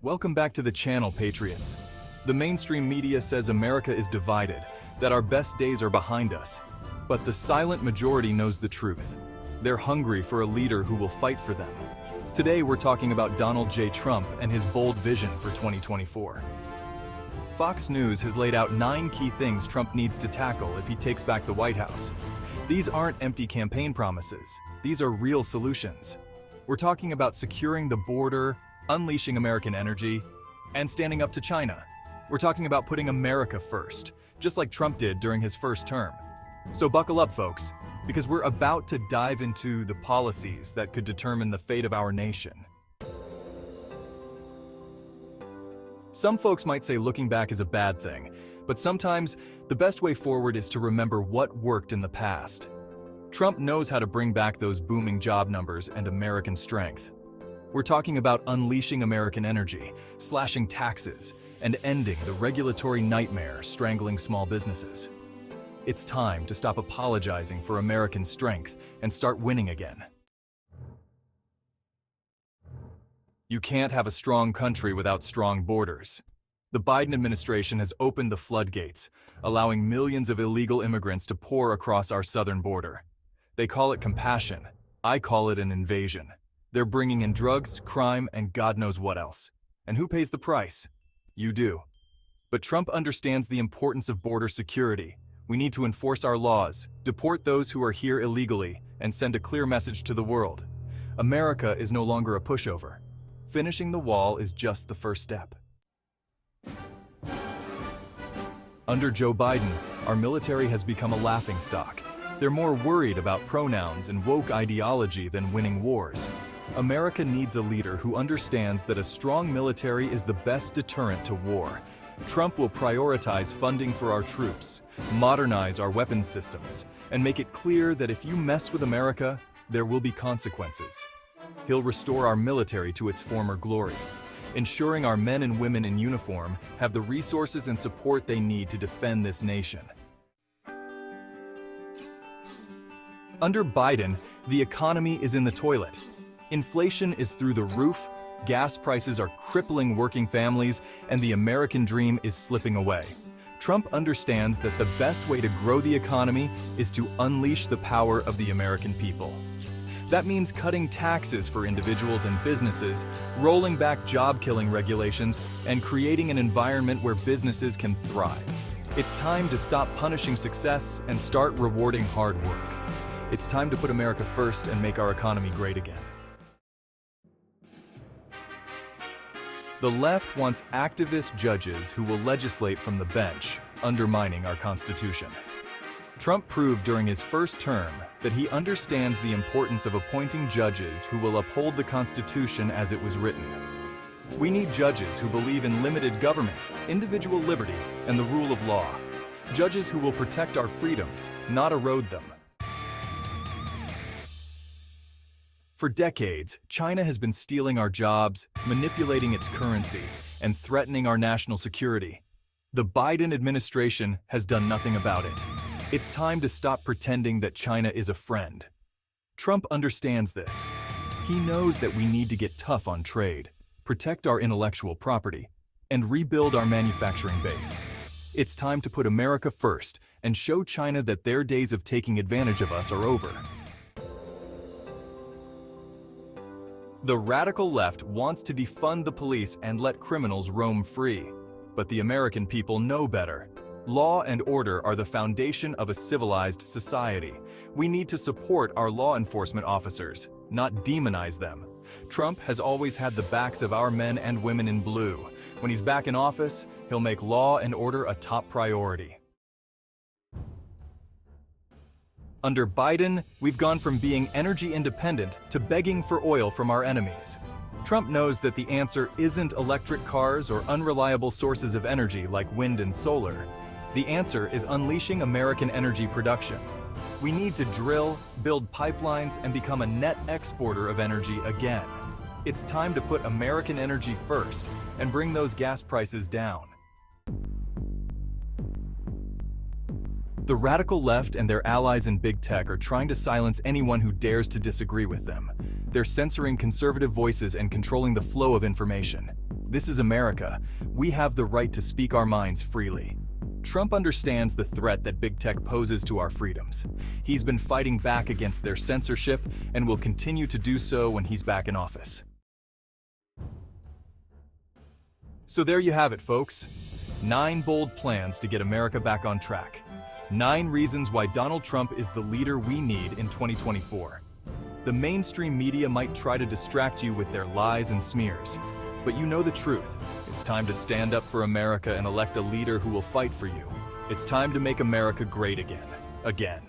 Welcome back to the channel, Patriots. The mainstream media says America is divided, that our best days are behind us. But the silent majority knows the truth. They're hungry for a leader who will fight for them. Today we're talking about Donald J. Trump and his bold vision for 2024. Fox News has laid out 9 key things Trump needs to tackle if he takes back the White House. These aren't empty campaign promises. These are real solutions. We're talking about securing the border, unleashing American energy, and standing up to China. We're talking about putting America first, just like Trump did during his first term. So buckle up, folks, because we're about to dive into the policies that could determine the fate of our nation. Some folks might say looking back is a bad thing, but sometimes the best way forward is to remember what worked in the past. Trump knows how to bring back those booming job numbers and American strength. We're talking about unleashing American energy, slashing taxes, and ending the regulatory nightmare strangling small businesses. It's time to stop apologizing for American strength and start winning again. You can't have a strong country without strong borders. The Biden administration has opened the floodgates, allowing millions of illegal immigrants to pour across our southern border. They call it compassion. I call it an invasion. They're bringing in drugs, crime, and God knows what else. And who pays the price? You do. But Trump understands the importance of border security. We need to enforce our laws, deport those who are here illegally, and send a clear message to the world. America is no longer a pushover. Finishing the wall is just the first step. Under Joe Biden, our military has become a laughingstock. They're more worried about pronouns and woke ideology than winning wars. America needs a leader who understands that a strong military is the best deterrent to war. Trump will prioritize funding for our troops, modernize our weapons systems, and make it clear that if you mess with America, there will be consequences. He'll restore our military to its former glory, ensuring our men and women in uniform have the resources and support they need to defend this nation. Under Biden, the economy is in the toilet. Inflation is through the roof, gas prices are crippling working families, and the American dream is slipping away. Trump understands that the best way to grow the economy is to unleash the power of the American people. That means cutting taxes for individuals and businesses, rolling back job-killing regulations, and creating an environment where businesses can thrive. It's time to stop punishing success and start rewarding hard work. It's time to put America first and make our economy great again. The left wants activist judges who will legislate from the bench, undermining our Constitution. Trump proved during his first term that he understands the importance of appointing judges who will uphold the Constitution as it was written. We need judges who believe in limited government, individual liberty, and the rule of law. Judges who will protect our freedoms, not erode them. For decades, China has been stealing our jobs, manipulating its currency, and threatening our national security. The Biden administration has done nothing about it. It's time to stop pretending that China is a friend. Trump understands this. He knows that we need to get tough on trade, protect our intellectual property, and rebuild our manufacturing base. It's time to put America first and show China that their days of taking advantage of us are over. The radical left wants to defund the police and let criminals roam free. But the American people know better. Law and order are the foundation of a civilized society. We need to support our law enforcement officers, not demonize them. Trump has always had the backs of our men and women in blue. When he's back in office, he'll make law and order a top priority. Under Biden, we've gone from being energy independent to begging for oil from our enemies. Trump knows that the answer isn't electric cars or unreliable sources of energy like wind and solar. The answer is unleashing American energy production. We need to drill, build pipelines, and become a net exporter of energy again. It's time to put American energy first and bring those gas prices down. The radical left and their allies in big tech are trying to silence anyone who dares to disagree with them. They're censoring conservative voices and controlling the flow of information. This is America. We have the right to speak our minds freely. Trump understands the threat that big tech poses to our freedoms. He's been fighting back against their censorship and will continue to do so when he's back in office. So there you have it, folks. 9 bold plans to get America back on track. 9 reasons why Donald Trump is the leader we need in 2024. The mainstream media might try to distract you with their lies and smears, but you know the truth. It's time to stand up for America and elect a leader who will fight for you. It's time to make America great again. Again.